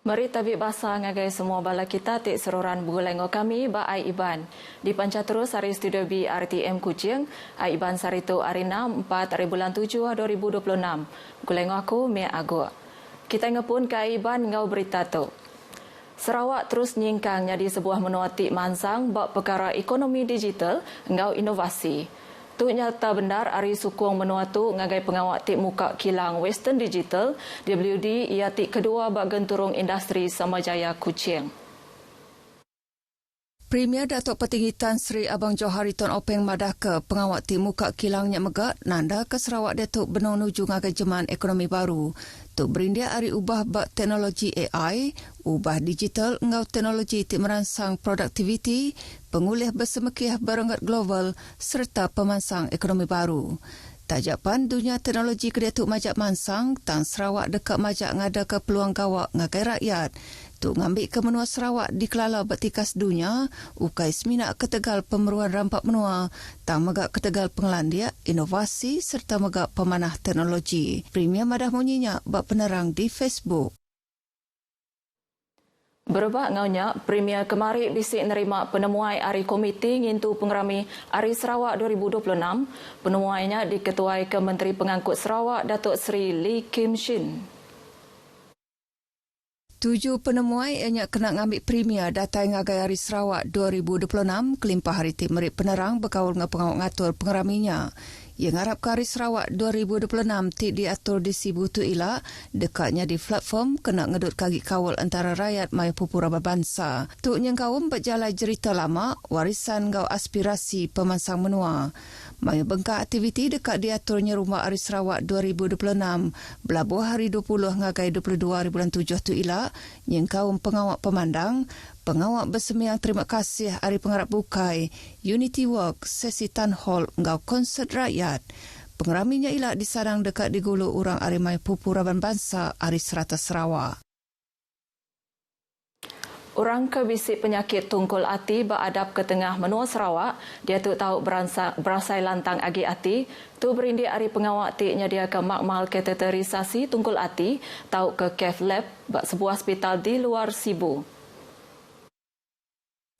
Mari tabik basah ngagai semua bala kita tik seruran bugulengo kami ba Ai Iban. Di panca terus hari studio B RTM Kuching, Ai Iban Sarito Arina 4 hari bulan 7 2026. Bugulengo aku Mia Agua. Kita ngepun ke Ai Iban ngau berita tu. Sarawak terus nyingkang jadi sebuah menua tik mansang bak perkara ekonomi digital ngau inovasi. Tu nyata benar Ari Sukong menua tu ngagai pengawak tik muka kilang Western Digital WD ia tik kedua bak genturung industri Samajaya Kuching. Premier Datuk Petinggi Tan Sri Abang Johari Ton Openg madah ke pengawak tik muka kilangnya megak nanda ke Sarawak Datuk benong nuju ngagai jeman ekonomi baru. Tu berindia ari ubah bak teknologi AI, ubah digital ngau teknologi tik merangsang produktiviti, pengulih bersemekiah berenggat global serta pemansang ekonomi baru. Tajapan dunia teknologi ke Datuk Majak Mansang, Tan Sarawak dekat Majak ngada ke peluang gawak ngagai rakyat. Tu ngambil ke menua Sarawak di kelala bertikas dunia, ukai seminak ketegal pemeruan rampak menua, tang megak ketegal pengelandia, inovasi serta megak pemanah teknologi. Premier madah munyinya bak penerang di Facebook. Berbak ngaunya, Premier kemari bisik nerima penemuai Ari Komiti ngintu pengerami Ari Sarawak 2026. Penemuainya diketuai ke Menteri Pengangkut Sarawak Datuk Seri Lee Kim Shin. 7 penemuai ianya kena ngambil Premier datai ngagai Hari Sarawak 2026 kelimpah hari ti merik penerang berkawal dengan pengawal ngatur pengeraminya. Yang ngarap ke Hari Sarawak 2026 ti diatur di Sibu tu ila dekatnya di platform kena ngedut kaki kawal antara rakyat mai pupura berbangsa. Tu yang kawam berjalan cerita lama warisan gau aspirasi pemansang menua. Mai bengkak aktiviti dekat diaturnya Rumah Ari Sarawak 2026 belabuh hari 20 ngagai 22 hari bulan 7 tu ila yang kaum pengawak pemandang pengawak bersemiang terima kasih Ari Pengarap Bukai Unity Walk sesi Town Hall ngau konsert rakyat. Pengeraminya ila disadang dekat di Gulu Urang Ari Mai Pupuraban Bangsa Ari Serata Sarawak. Orang kebisik penyakit tungkul ati beradap ke tengah menua Sarawak, dia tu tahu berasai lantang agi ati, tu berindi Ari pengawak ti nyadia ke makmal kateterisasi tungkul ati, tahu ke Cath Lab, sebuah hospital di luar Sibu.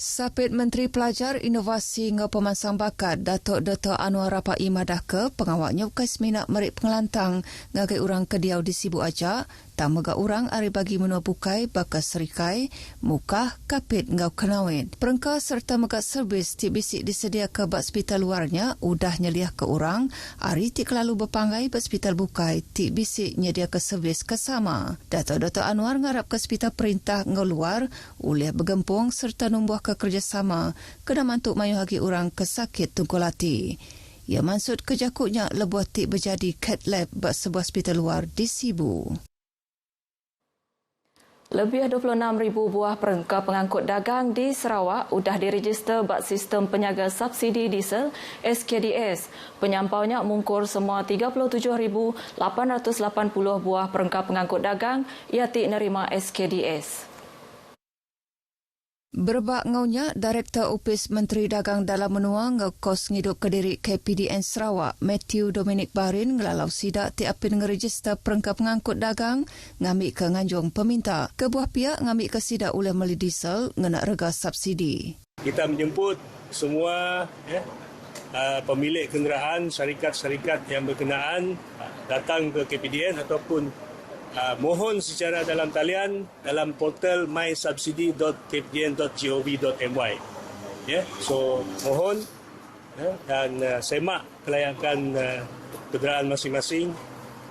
Sapit Menteri Pelajar Inovasi ngau Pemansang Bakat Datuk Dr. Anwar Rapai madah ke pengawaknya bukan seminak merik pengelantang ngagai orang kediau di Sibu Aja, tak mega orang Ari bagi menua bukai bakas serikai, mukah, kapit ngau kenawin. Perengka serta mega servis ti bisik disedia ke bak hospital luarnya udah nyeliah ke orang, Ari ti kelalu berpanggai bak hospital bukai ti bisik nyedia ke servis kesama. Datuk Dr. Anwar ngarap ke hospital perintah ngau luar, ulih bergempung serta numbuh ke kerjasama kena mantuk mayu hagi orang kesakit tungkul hati. Ia maksud kejakutnya lebuh tik berjadi Cath Lab bak sebuah hospital luar di Sibu. Lebih 26,000 buah perengka pengangkut dagang di Sarawak sudah diregister bak sistem penyaga subsidi diesel SKDS. Penyampaunya mungkur semua 37,880 buah perengka pengangkut dagang ia tik nerima SKDS. Berbak ngaunya, Direktur Opis Menteri Dagang Dalam Menua ngau kos ngidup Kediri KPDN Sarawak, Matthew Dominic Barin ngelalau sidak tiapin ngeregister perengka pengangkut dagang ngambil ke nganjung peminta. Kebuah pihak ngambil ke sidak oleh meli diesel ngenak rega subsidi. Kita menjemput semua pemilik kenderaan, syarikat-syarikat yang berkenaan datang ke KPDN ataupun mohon secara dalam talian dalam portal mysubsidy.kpdn.gov.my. So mohon dan semak kelayakan kenderaan masing-masing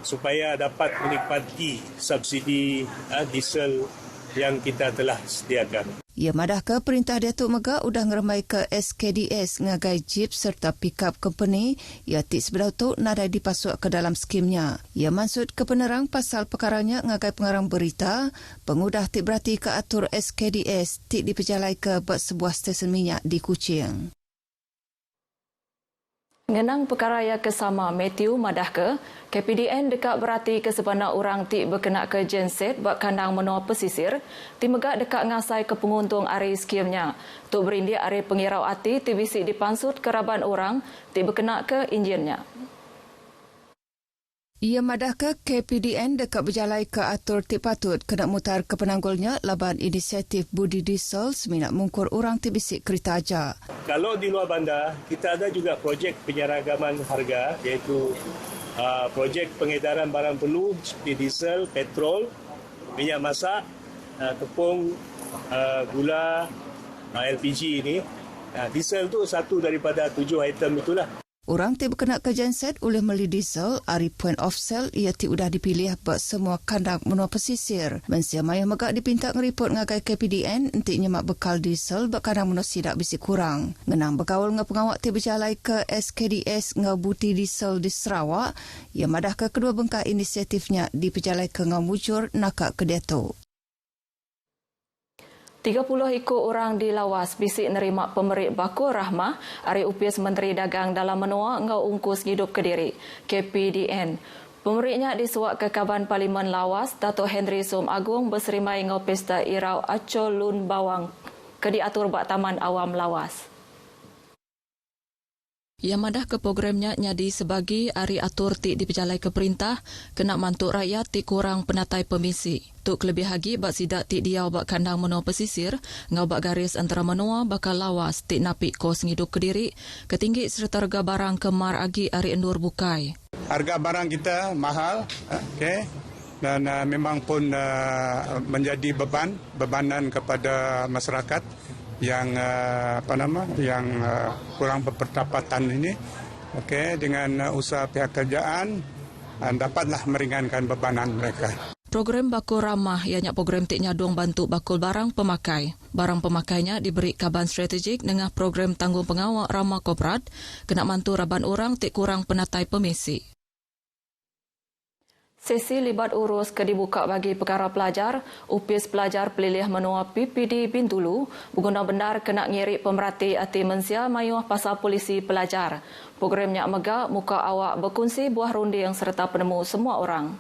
supaya dapat menikmati subsidi diesel yang kita telah sediakan. Ia madah ke perintah Datuk Megak udah ngeremai ke SKDS ngagai jeep serta pick-up company ia tik sebelah tu nadai dipasuk ke dalam skimnya. Ia maksud ke penerang pasal perkaranya ngagai pengarang berita pengudah tik berarti ke atur SKDS tik diperjalai ke buat sebuah stesen minyak di Kuching. Ngenang perkara yang kesama Matthew madah ke KPDN dekat berarti ke sebanyak orang tik berkenaan ke genset bak kandang menua pesisir ti megak dekat ngasai ke penguntung ari skimnya. Tu berindi ari pengirau ati ti bisik dipansut keraban orang ti berkenaan ke enjinnya. Ia madah ke KPDN dekat berjalai ke atur tip patut kena mutar ke penanggulnya laban inisiatif Budi Diesel seminat mungkur orang tibisik kereta aja. Kalau di luar bandar, kita ada juga projek penyeragaman harga iaitu projek pengedaran barang perlu seperti diesel, petrol, minyak masak, tepung, gula, LPG ini. Diesel tu satu daripada 7 item itulah. Orang ti berkena ke genset oleh meli diesel, ari point of sale ia ti udah dipilih buat semua kandang menua pesisir. Mensia maya megak dipinta ngeripot ngagai KPDN entik nyemak bekal diesel bak kandang menua sidak bisi kurang. Ngenang berkawal ngah pengawak ti berjalai ke SKDS ngah buti diesel di Sarawak, ia madah ke kedua bengkak inisiatifnya di berjalai ke ngah mujur nakak ke Dato'. 30 ekor orang di lawas bisik nerima pemerik Baku Rahmah hari upis Menteri Dagang dalam menua ngau ungkus hidup Kediri, KPDN. Pemeriknya disuak ke Kaban Parlimen Lawas, Dato' Henry Som Agung berserimai ngau pesta Irau Aco Lun Bawang ke diatur bak Taman Awam Lawas. Ia madah ke programnya nyadi sebagi hari atur ti diperjalai ke perintah kena mantuk rakyat ti kurang penatai pemisi. Tuk lebih lagi bak sidak ti diau bak kandang menua pesisir ngau bak garis antara menua bakal lawas ti napik kos ngidup Kediri ketinggi serta harga barang kemar agi hari endur bukai. Harga barang kita mahal, okay, dan memang pun menjadi bebanan kepada masyarakat yang kurang berpendapatan ini, okey, dengan usaha pihak kerjaan dapatlah meringankan bebanan mereka. Program Bakul Ramah ianya program tik nyadung bantu bakul barang pemakai. Barang pemakainya diberi kaban strategik dengan program tanggung pengawal ramah korporat kena mantu raban orang tik kurang penatai pemisi. Sesi libat urus ke dibuka bagi perkara pelajar, upis pelajar pelilih menua PPD Bintulu, berguna benar kena ngirik pemerhati ati mensia mayuh pasal polisi pelajar. Programnya megak muka awak berkongsi buah runding serta penemu semua orang.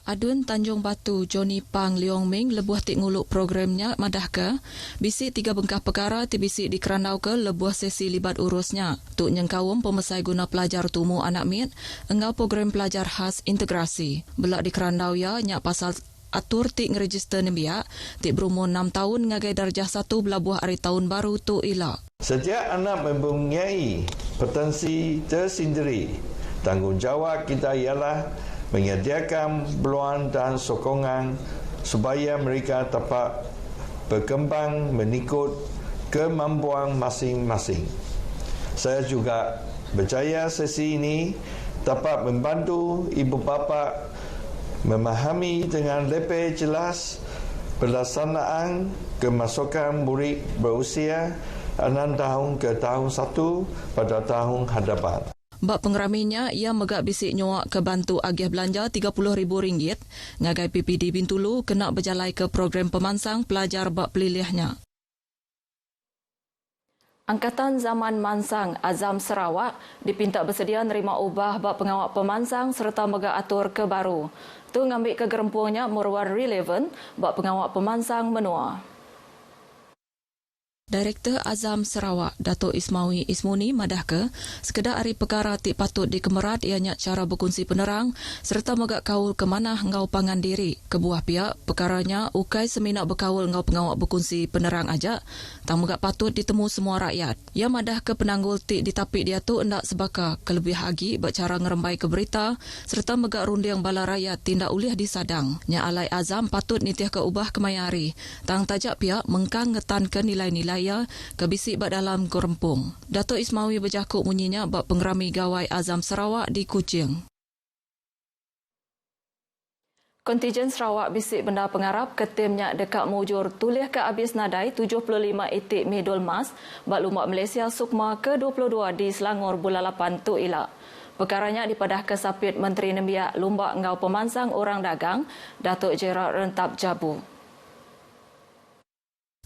Adun Tanjung Batu Johnny Pang Leong Ming lebuh tik nguluk programnya madah ke bisi 3 bengkah perkara ti bisi dikerandau ke lebuh sesi libat urusnya tuk nyengkawum pemesai guna pelajar tumu anak mit engau program pelajar khas integrasi belak dikerandau ya nyak pasal atur tik ngeregister nembiak tik berumur 6 tahun ngagai darjah 1 belabuh hari tahun baru tu ila. Setiap anak mempunyai potensi tersendiri. Tanggungjawab kita ialah menyediakan peluang dan sokongan supaya mereka dapat berkembang mengikut kemampuan masing-masing. Saya juga percaya sesi ini dapat membantu ibu bapa memahami dengan lebih jelas pelaksanaan kemasukan murid berusia 6 tahun ke tahun 1 pada tahun hadapan. Bak pengeraminya, ia megak bisik nyuak ke bantu agih belanja RM30,000 ngagai PPD Bintulu kena berjalai ke program pemansang pelajar bak pelilihnya. Angkatan Zaman Mansang Azam Sarawak dipinta bersedia nerima ubah bak pengawak pemansang serta megak atur ke baru. Tu ngambil ke gerempungnya Murwar Relevan bak pengawak pemansang menua. Direktur Azam Sarawak, Dato' Ismawi Ismuni madah ke, sekedar hari perkara tik patut dikemerat ianya cara berkongsi penerang serta megak kaul ke mana ngau pangan diri. Kebuah pihak, perkaranya ukai seminak berkawul ngau pengawak berkongsi penerang aja, tak megak patut ditemu semua rakyat. Ia madah ke penanggul tik ditapik dia tu endak sebaka, kelebih lagi bak cara ngerembai ke berita serta megak runding bala rakyat tindak ulih disadang. Nya alai Azam patut nitiah ke ubah kemayari. Tang tajak pihak mengkang ngetan ke nilai-nilai kebisik bak dalam gerempung. Dato' Ismawi berjakuk munyinya bak pengerami gawai Azam Sarawak di Kuching. Kontijen Sarawak bisik benda pengarap ke timnya dekat mujur tulih ke habis nadai 75 itik Midul Mas bak lumak Malaysia Sukma ke-22 di Selangor bulan 8 tu ilak. Perkaranya dipadah ke sapit Menteri Nembiak Lumbak Ngau Pemansang Orang Dagang, Datuk Gerard Rentap Jabu.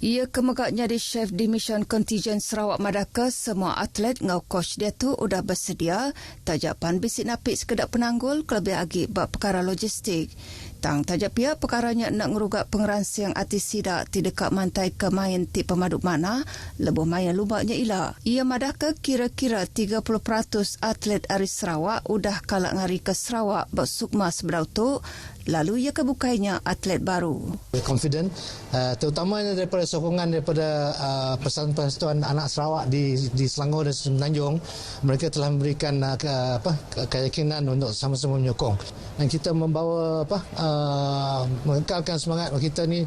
Ia kemegak jadi chef dimission kontijen Sarawak Madaka, semua atlet ngau coach dia tu udah bersedia, tajapan bisik napik sekedar penanggul kelebih lagi bab perkara logistik. Tang tajak pihak perkaranya nak ngerugak pengeransiang artis sidak di dekat mantai kemain ti pemaduk mana lebuh maya lubaknya ila. Ia madah ke kira-kira 30% atlet Aris Sarawak udah kalak ngari ke Sarawak bersukma sebedau tu, lalu ia kebukainya atlet baru. Confident, terutamanya daripada sokongan daripada Persatuan Anak Sarawak di Selangor dan Semenanjung. Mereka telah memberikan keyakinan untuk sama-sama menyokong, dan kita membawa mengekalkan semangat kita ni.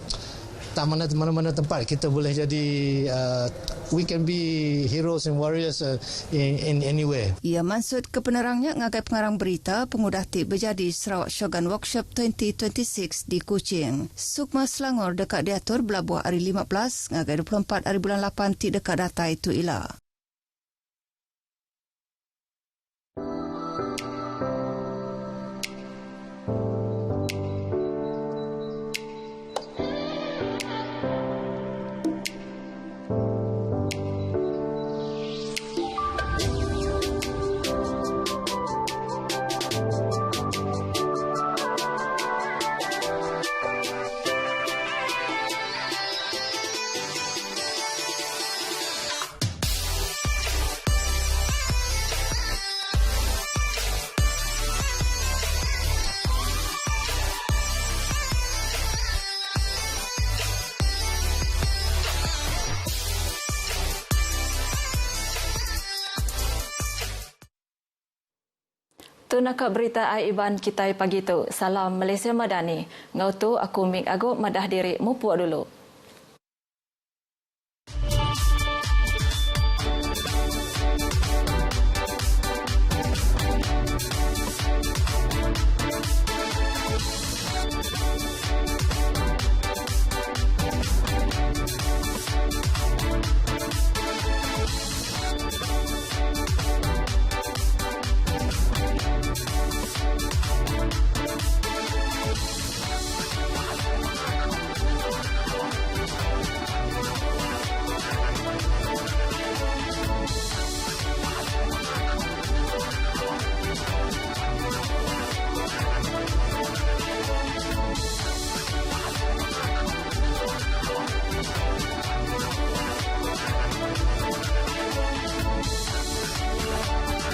Tak mana-mana tempat kita boleh jadi we can be heroes and warriors in anywhere. Ia maksud ke penerangnya ngagai pengarang berita pengudah ti berjadi Sarawak Shogun Workshop 2026 di Kuching. Sukma Selangor dekat diatur belabuh hari 15 ngagai 24 hari bulan 8 ti dekat data itu ila. Tu nakak berita Iban kita pagi tu. Salam Malaysia Madani. Ngau tu aku Mik Agop madah diri mupuak dulu.